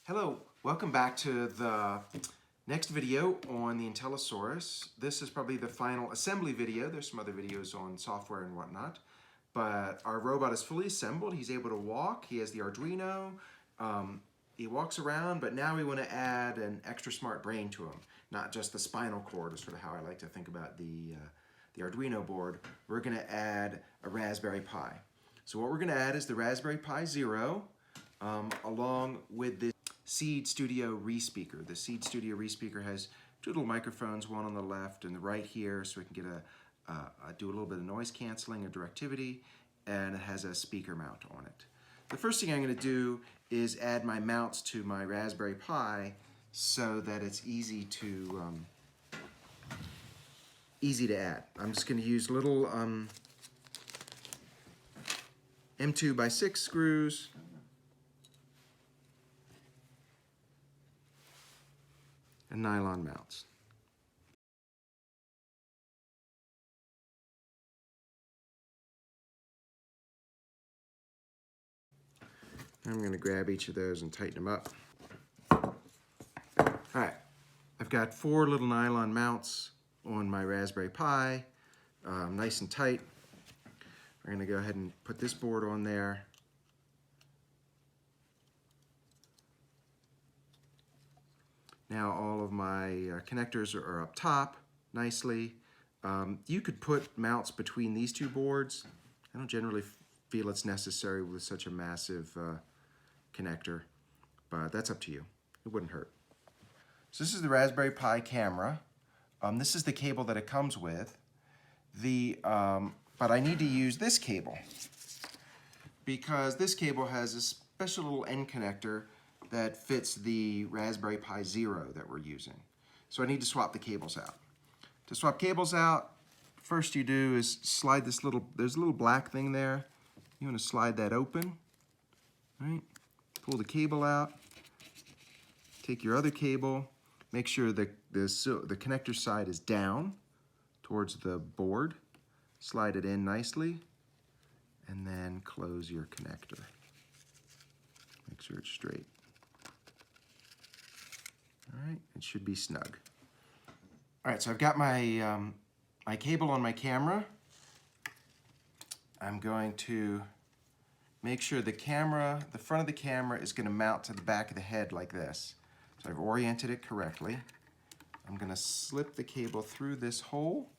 Hello, welcome back to the next video on the Intellisaurus. This is probably the final assembly video. There's some other videos on software and whatnot, but our robot is fully assembled. He's able to walk. He has the Arduino. He walks around, but now we want to add an extra smart brain to him, not just the spinal cord, is sort of how I like to think about the Arduino board. We're going to add a Raspberry Pi. So what we're going to add is the Raspberry Pi Zero, along with this Seed Studio Respeaker. The Seed Studio Respeaker has two little microphones, one on the left and the right here, so we can get do a little bit of noise canceling and directivity, and it has a speaker mount on it. The first thing I'm going to do is add my mounts to my Raspberry Pi so that it's easy to add. I'm just going to use little M2x6 screws. And nylon mounts. I'm going to grab each of those and tighten them up. All right, I've got 4 little nylon mounts on my Raspberry Pi, nice and tight. We're going to go ahead and put this board on there. Now all of my connectors are up top nicely. You could put mounts between these two boards. I don't generally feel it's necessary with such a massive connector, but that's up to you. It wouldn't hurt. So this is the Raspberry Pi camera. This is the cable that it comes with. But I need to use this cable because this cable has a special little end connector that fits the Raspberry Pi Zero that we're using. So I need to swap the cables out. To swap cables out, first you do is slide this there's a little black thing there. You want to slide that open, right? Pull the cable out, take your other cable, make sure the connector side is down towards the board, slide it in nicely, and then close your connector. Make sure it's straight. All right, it should be snug. All right, so I've got my, my cable on my camera. I'm going to make sure the front of the camera is going to mount to the back of the head like this. So I've oriented it correctly. I'm going to slip the cable through this hole,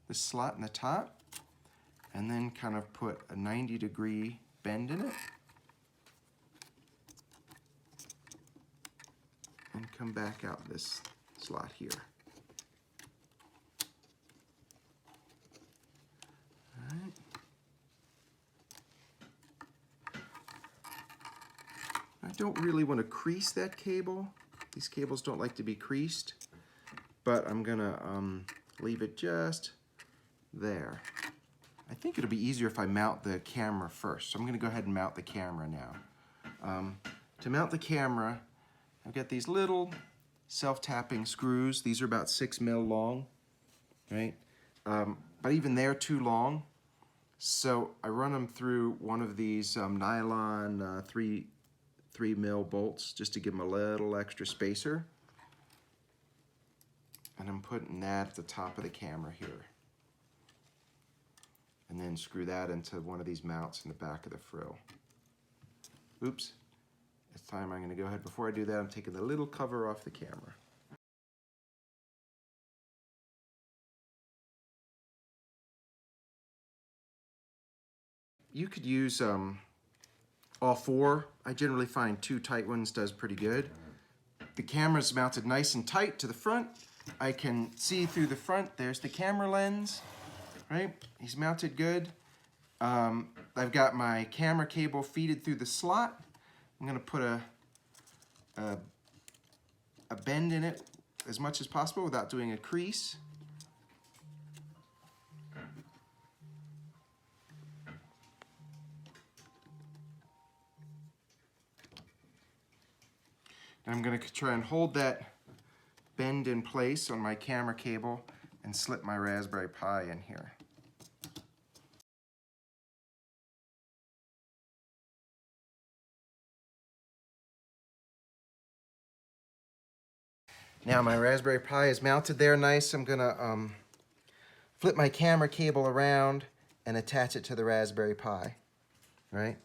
this slot in the top, and then kind of put a 90-degree bend in it. And come back out this slot here. All right. I don't really want to crease that cable. These cables don't like to be creased, but I'm gonna leave it just there. I think it'll be easier if I mount the camera first. So I'm gonna go ahead and mount the camera now. To mount the camera, I've got these little self-tapping screws. These are about 6 mil long, right? But even they're too long. So I run them through one of these nylon 3 mil bolts just to give them a little extra spacer. And I'm putting that at the top of the camera here. And then screw that into one of these mounts in the back of the frill. Oops. This time I'm going to go ahead, before I do that, I'm taking the little cover off the camera. You could use all 4. I generally find 2 tight ones does pretty good. The camera's mounted nice and tight to the front. I can see through the front. There's the camera lens, right? He's mounted good. I've got my camera cable feeded through the slot. I'm going to put a bend in it as much as possible without doing a crease. I'm going to try and hold that bend in place on my camera cable and slip my Raspberry Pi in here. Now my Raspberry Pi is mounted there nice. I'm gonna flip my camera cable around and attach it to the Raspberry Pi, right?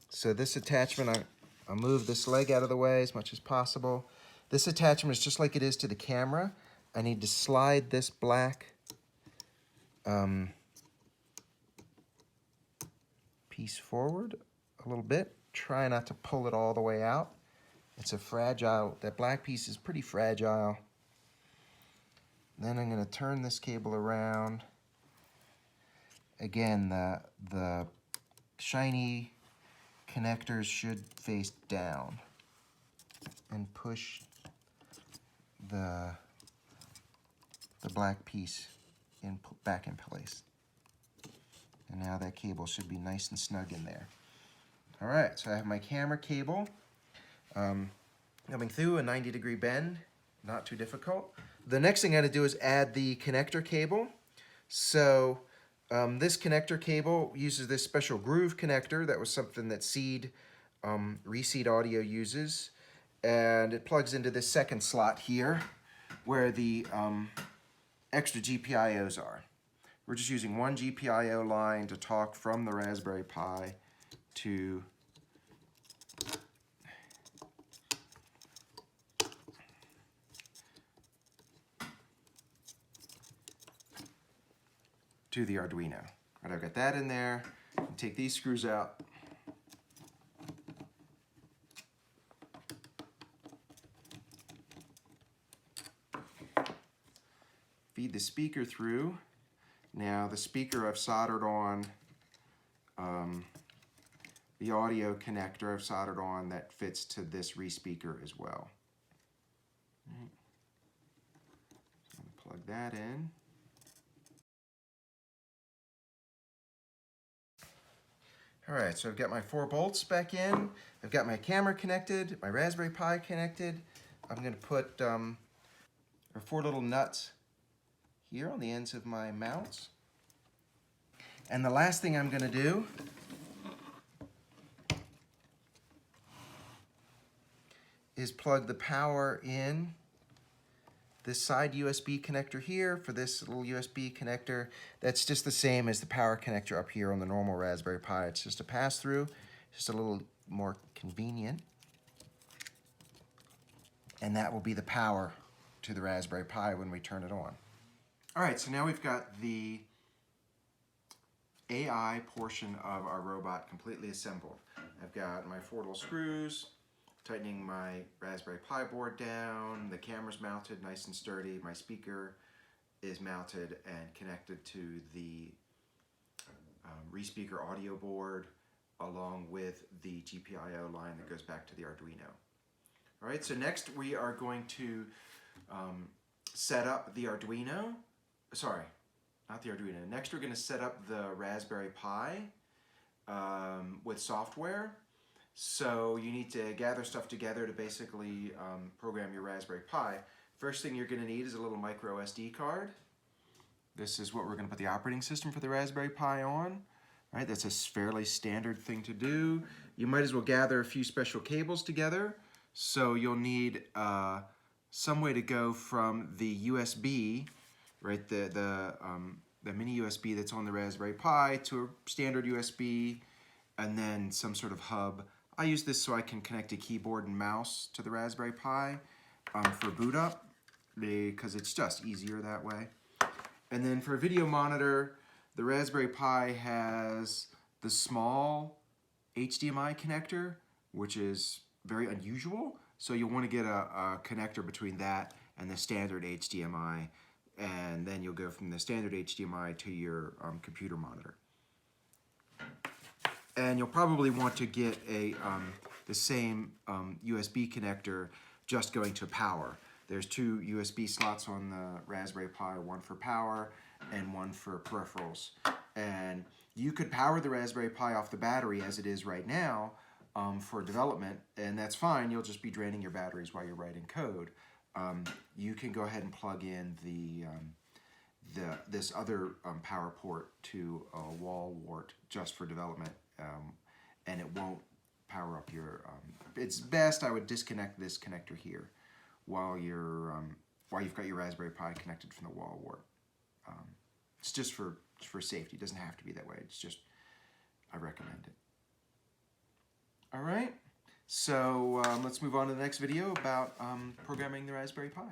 So this attachment, I'll move this leg out of the way as much as possible. This attachment is just like it is to the camera. I need to slide this black piece forward a little bit. Try not to pull it all the way out. It's a fragile, that black piece is pretty fragile. Then I'm going to turn this cable around. Again, the shiny connectors should face down and push the black piece back in place. And now that cable should be nice and snug in there. All right, so I have my camera cable coming through a 90-degree bend, not too difficult. The next thing I got to do is add the connector cable. So this connector cable uses this special groove connector. That was something that Reseed Audio uses. And it plugs into this second slot here where the extra GPIOs are. We're just using one GPIO line to talk from the Raspberry Pi to the Arduino. Right, I've got that in there. Take these screws out. Feed the speaker through. Now the speaker I've soldered on the audio connector I've soldered on that fits to this re-speaker as well. Right. So I'm going to plug that in. All right, so I've got my 4 bolts back in. I've got my camera connected, my Raspberry Pi connected. I'm going to put 4 little nuts here on the ends of my mounts. And the last thing I'm going to do is plug the power in this side USB connector here for this little USB connector. That's just the same as the power connector up here on the normal Raspberry Pi. It's just a pass-through, just a little more convenient. And that will be the power to the Raspberry Pi when we turn it on. All right, so now we've got the AI portion of our robot completely assembled. I've got my 4 little screws, tightening my Raspberry Pi board down, the camera's mounted nice and sturdy, my speaker is mounted and connected to the re-speaker audio board along with the GPIO line that goes back to the Arduino. All right, so next we are going to set up the Arduino. Sorry, not the Arduino. Next we're going to set up the Raspberry Pi with software. So you need to gather stuff together to basically program your Raspberry Pi. First thing you're going to need is a little micro SD card. This is what we're going to put the operating system for the Raspberry Pi on. Right, that's a fairly standard thing to do. You might as well gather a few special cables together. So you'll need some way to go from the USB, right, the mini USB that's on the Raspberry Pi to a standard USB, and then some sort of hub. I use this so I can connect a keyboard and mouse to the Raspberry Pi for boot up, because it's just easier that way. And then for a video monitor, the Raspberry Pi has the small HDMI connector, which is very unusual. So you'll want to get a connector between that and the standard HDMI, and then you'll go from the standard HDMI to your computer monitor. And you'll probably want to get the same USB connector just going to power. There's 2 USB slots on the Raspberry Pi, one for power and one for peripherals. And you could power the Raspberry Pi off the battery as it is right now for development, and that's fine. You'll just be draining your batteries while you're writing code. You can go ahead and plug in this other power port to a wall wart just for development, and it won't power up your... it's best I would disconnect this connector here. while you've got your Raspberry Pi connected from the wall, or it's just for safety. It doesn't have to be that way. It's just, I recommend it. All right, so let's move on to the next video about programming the Raspberry Pi.